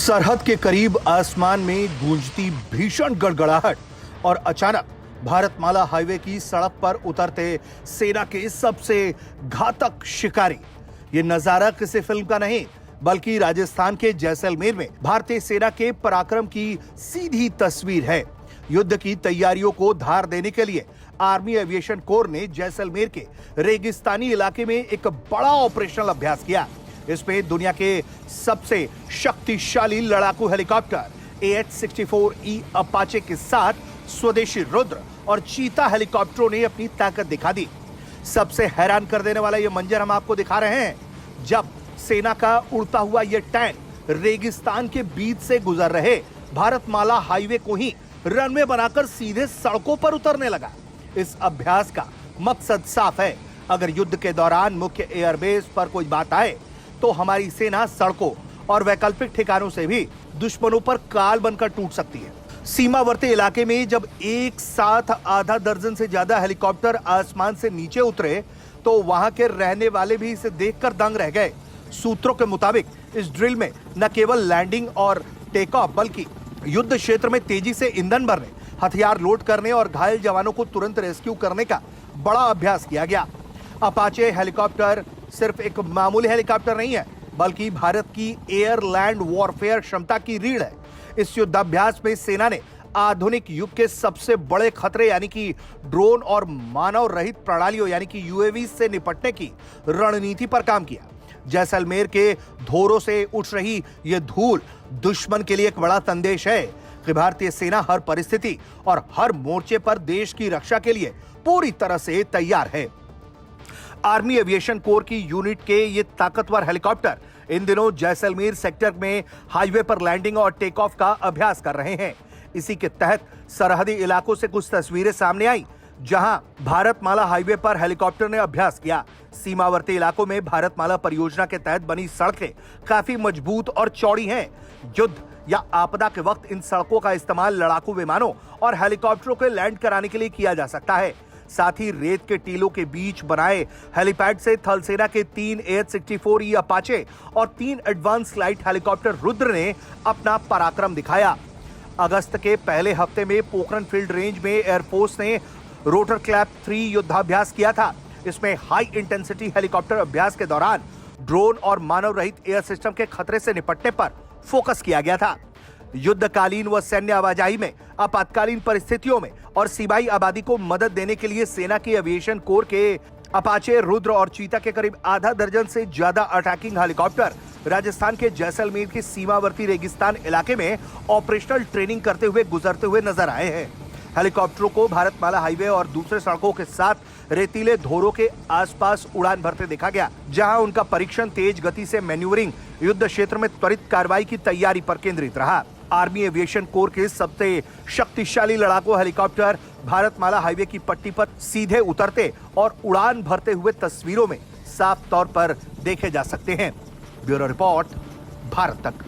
सरहद के करीब आसमान में गूंजती भीषण गड़गड़ाहट और अचानक भारतमाला हाईवे की सड़क पर उतरते सेना के सबसे घातक शिकारी। ये नजारा किसी फिल्म का नहीं बल्कि राजस्थान के जैसलमेर में भारतीय सेना के पराक्रम की सीधी तस्वीर है। युद्ध की तैयारियों को धार देने के लिए आर्मी एविएशन कोर ने जैसलमेर के रेगिस्तानी इलाके में एक बड़ा ऑपरेशनल अभ्यास किया। इसमें दुनिया के सबसे शक्तिशाली लड़ाकू हेलीकॉप्टर AH-64E अपाचे के साथ स्वदेशी रुद्र और चीता हेलीकॉप्टरों ने अपनी ताकत दिखा दी। सबसे हैरान कर देने वाला यह मंजर हम आपको दिखा रहे हैं, जब सेना का उड़ता हुआ यह टैंक रेगिस्तान के बीच से गुजर रहे भारतमाला हाईवे को ही रनवे बनाकर सीधे सड़कों पर उतरने लगा। इस अभ्यास का मकसद साफ है, अगर युद्ध के दौरान मुख्य एयरबेस पर कोई बात आए तो हमारी सेना सड़कों और वैकल्पिक ठिकानों से भी दुश्मनों पर काल बनकर टूट सकती है। सीमावर्ती इलाके में जब एक साथ आधा दर्जन से ज्यादा हेलीकॉप्टर आसमान से नीचे उतरे तो वहां के रहने वाले भी इसे देखकर दंग रह गए। सूत्रों के मुताबिक इस ड्रिल में न केवल लैंडिंग और टेक ऑफ बल्कि युद्ध क्षेत्र में तेजी से ईंधन भरने, हथियार लोड करने और घायल जवानों को तुरंत रेस्क्यू करने का बड़ा अभ्यास किया गया। अपाचे हेलीकॉप्टर सिर्फ एक मामूली हेलीकॉप्टर नहीं है बल्कि भारत की एयर लैंड वॉरफेयर क्षमता की रीढ़ है। इस युद्धाभ्यास में सेना ने आधुनिक युग के सबसे बड़े खतरे यानी कि ड्रोन और मानव रहित प्रणालियों यानी कि यूएवी से निपटने की रणनीति पर काम किया। जैसलमेर के धोरों से उठ रही यह धूल दुश्मन के लिए एक बड़ा संदेश है कि भारतीय सेना हर परिस्थिति और हर मोर्चे पर देश की रक्षा के लिए पूरी तरह से तैयार है। आर्मी एविएशन कोर की यूनिट के ये ताकतवर हेलीकॉप्टर इन दिनों जैसलमेर सेक्टर में हाईवे पर लैंडिंग और टेक ऑफ का अभ्यास कर रहे हैं। इसी के तहत सरहदी इलाकों से कुछ तस्वीरें सामने आई जहां भारतमाला हाईवे पर हेलीकॉप्टर ने अभ्यास किया। सीमावर्ती इलाकों में भारतमाला परियोजना के तहत बनी सड़कें काफी मजबूत और चौड़ी हैं। युद्ध या आपदा के वक्त इन सड़कों का इस्तेमाल लड़ाकू विमानों और हेलीकॉप्टरों को लैंड कराने के लिए किया जा सकता है। साथ ही रेत के टीलों के बीच बनाए हेलीपैड से थल सेना के 3 AH-64E अपाचे और 3 एडवांस लाइट हेलीकॉप्टर रुद्र ने अपना पराक्रम दिखाया। अगस्त के पहले हफ्ते में पोखरण फील्ड रेंज में एयरफोर्स ने रोटर क्लैप 3 युद्धाभ्यास किया था। इसमें हाई इंटेंसिटी हेलीकॉप्टर अभ्यास के दौरान ड्रोन और मानव रहित एयर सिस्टम के खतरे से निपटने पर फोकस किया गया था। युद्धकालीन व सैन्य आवाजाही में, आपातकालीन परिस्थितियों में और सीमाई आबादी को मदद देने के लिए सेना की एविएशन कोर के अपाचे, रुद्र और चीता के करीब आधा दर्जन से ज्यादा अटैकिंग हेलीकॉप्टर राजस्थान के जैसलमेर के सीमावर्ती रेगिस्तान इलाके में ऑपरेशनल ट्रेनिंग करते हुए गुजरते हुए नजर आए हैं। हेलीकॉप्टरों को भारतमाला हाईवे और दूसरे सड़कों के साथ रेतीले धोरों के आसपास उड़ान भरते देखा गया, जहां उनका परीक्षण तेज गति से मैन्यूवरिंग, युद्ध क्षेत्र में त्वरित कार्रवाई की तैयारी पर केंद्रित रहा। आर्मी एविएशन कोर के सबसे शक्तिशाली लड़ाकू हेलीकॉप्टर भारतमाला हाईवे की पट्टी पर सीधे उतरते और उड़ान भरते हुए तस्वीरों में साफ तौर पर देखे जा सकते हैं। ब्यूरो रिपोर्ट, भारत तक।